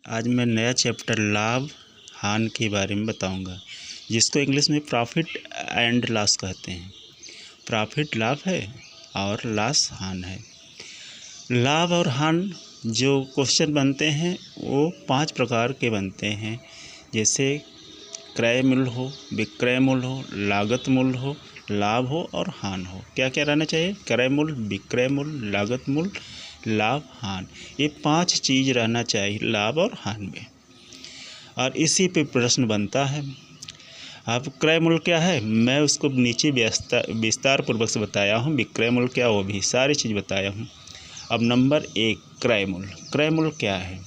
आज मैं नया चैप्टर लाभ हानि के बारे में बताऊंगा, जिसको इंग्लिश में प्रॉफिट एंड लॉस कहते हैं। प्रॉफिट लाभ है और लॉस हानि है। लाभ और हानि जो क्वेश्चन बनते हैं वो 5 प्रकार के बनते हैं, जैसे क्रय मूल्य हो, विक्रय मूल्य हो, लागत मूल्य हो, लाभ हो और हानि हो। क्या क्या रहना चाहिए? क्रय मूल्य, विक्रय मूल्य, लागत मूल्य, लाभ, हानि। ये 5 चीज़ रहना चाहिए लाभ और हानि में, और इसी पे प्रश्न बनता है। अब क्रय मूल्य क्या है, मैं उसको नीचे विस्तार पूर्वक से बताया हूँ। विक्रय मूल्य क्या, वो भी सारी चीज़ बताया हूँ। अब नंबर 1 क्रय मूल्य। क्रय मूल्य क्या है?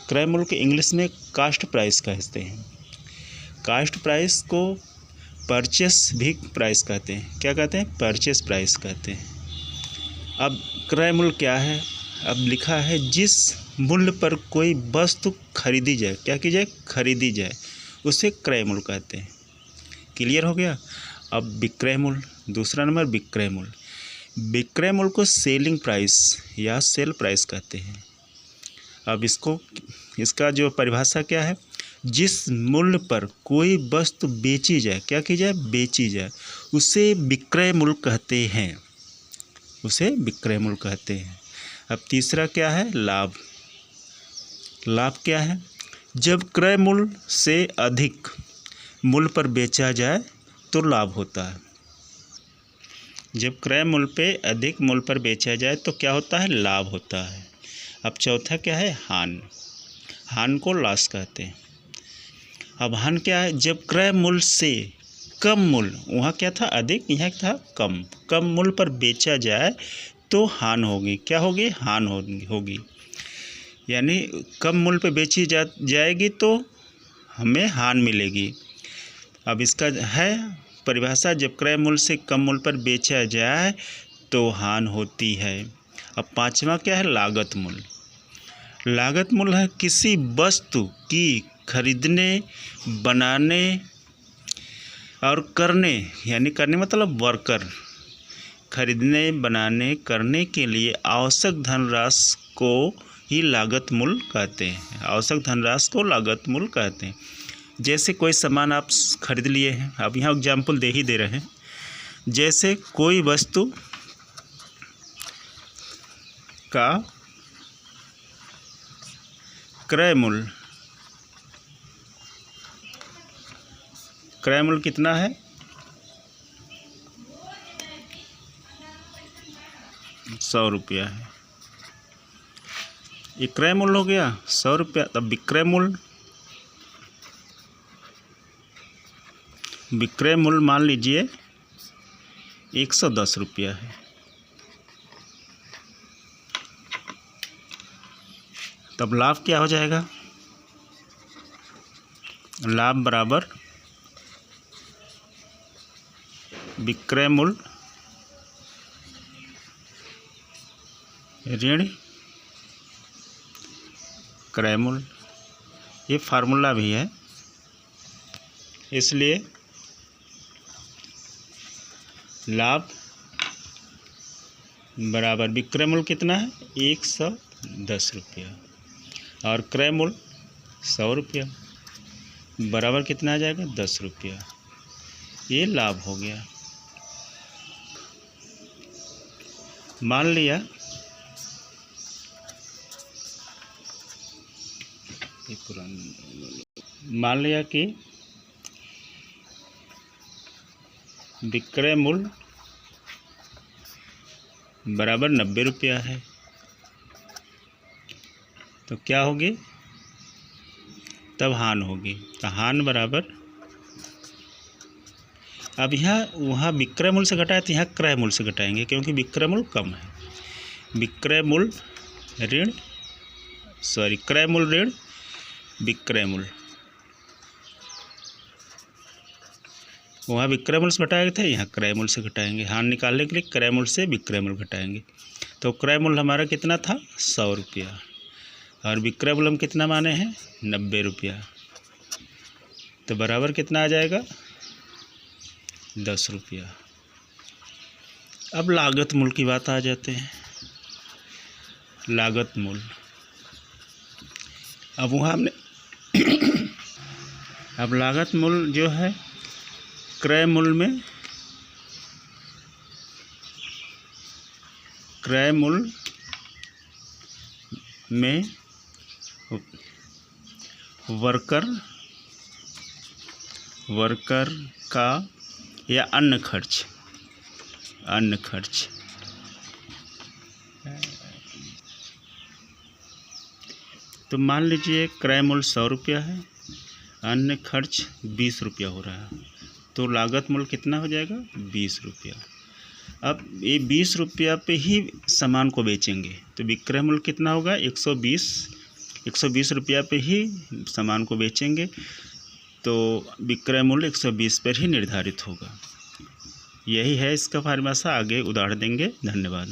क्रय मूल्य के इंग्लिश में कास्ट प्राइस कहते हैं। कास्ट प्राइस को परचेस भी प्राइस कहते हैं। क्या कहते हैं? परचेस प्राइस कहते हैं। अब क्रय मूल्य क्या है? अब लिखा है जिस मूल्य पर कोई वस्तु खरीदी जाए, क्या की जाए? खरीदी जाए, उसे क्रय मूल्य कहते हैं। क्लियर हो गया? अब विक्रय मूल्य, दूसरा नंबर विक्रय मूल्य। विक्रय मूल्य को सेलिंग प्राइस या सेल प्राइस कहते हैं। अब इसका जो परिभाषा क्या है? जिस मूल्य पर कोई वस्तु बेची जाए, क्या की जाए? बेची जाए, उसे विक्रय मूल्य कहते हैं। उसे विक्रय मूल्य कहते हैं। अब तीसरा क्या है? लाभ। लाभ क्या है? जब क्रय मूल्य से अधिक मूल्य पर बेचा जाए तो लाभ होता है। जब क्रय मूल्य पे अधिक मूल्य पर बेचा जाए तो क्या होता है? लाभ होता है। अब चौथा क्या है? हानि। हानि को लॉस कहते हैं। अब हानि क्या है? जब क्रय मूल्य से कम मूल्य, वहाँ क्या था? अधिक, यहाँ था कम, कम मूल्य पर बेचा जाए तो हानि होगी। क्या होगी? हानि होगी। यानी कम मूल्य पर बेची जाएगी तो हमें हानि मिलेगी। अब इसका है परिभाषा, जब क्रय मूल्य से कम मूल्य पर बेचा जाए तो हानि होती है। अब पांचवा क्या है? लागत मूल्य। लागत मूल्य है किसी वस्तु की खरीदने, बनाने और करने, यानी करने मतलब वर्कर, खरीदने, बनाने, करने के लिए आवश्यक धनराशि को ही लागत मूल्य कहते हैं। आवश्यक धनराशि को लागत मूल्य कहते हैं। जैसे कोई सामान आप खरीद लिए हैं, अब यहाँ एग्जाम्पल दे ही दे रहे हैं। जैसे कोई वस्तु का क्रय मूल्य, क्रय मूल्य कितना है? 100 रुपया है। ये क्रय मूल्य हो गया 100 रुपया। तब विक्रय मूल्य, विक्रय मूल्य मान लीजिए 110 रुपया है। तब लाभ क्या हो जाएगा? लाभ बराबर विक्रय मूल्य ऋण क्रय मूल्य। ये फार्मूला भी है, इसलिए लाभ बराबर विक्रय मूल्य कितना है? 110 रुपया, और क्रय मूल्य 100 रुपया, बराबर कितना आ जाएगा? 10 रुपया। ये लाभ हो गया। मान लिया कि विक्रय मूल्य बराबर 90 रुपया है, तो क्या होगी? तब हानि होगी। तो हानि बराबर, अब यहाँ वहाँ विक्रय मूल्य से घटाए तो यहाँ क्रय मूल्य से घटाएंगे, क्योंकि विक्रय मूल्य कम है। विक्रय मूल्य ऋण क्रय मूल्य ऋण विक्रय मूल्य, वहाँ विक्रय मूल्य से घटाए थे, यहाँ क्रय मूल्य से घटाएंगे। हानि निकालने के लिए क्रय मूल्य से विक्रय मूल्य घटाएंगे। तो क्रय मूल्य हमारा कितना था? 100 रुपया, और विक्रय मूल्य हम कितना माने हैं? 90 रुपया। तो बराबर कितना आ जाएगा? 10 रुपया। अब लागत मूल्य की बात आ जाते हैं। लागत मूल्य, अब वहाँ हमने अब लागत मूल्य जो है क्रय मूल्य में वर्कर का या अन्य खर्च तो मान लीजिए क्रय मूल्य 100 रुपया है, अन्य खर्च 20 रुपया हो रहा है, तो लागत मूल्य कितना हो जाएगा 20 रुपया। अब ये 20 रुपया पे ही सामान को बेचेंगे तो विक्रय मूल्य कितना होगा 120 रुपया पे ही सामान को बेचेंगे तो विक्रय मूल्य 120 पर ही निर्धारित होगा। यही है इसका परिभाषा, आगे उदाहरण देंगे। धन्यवाद।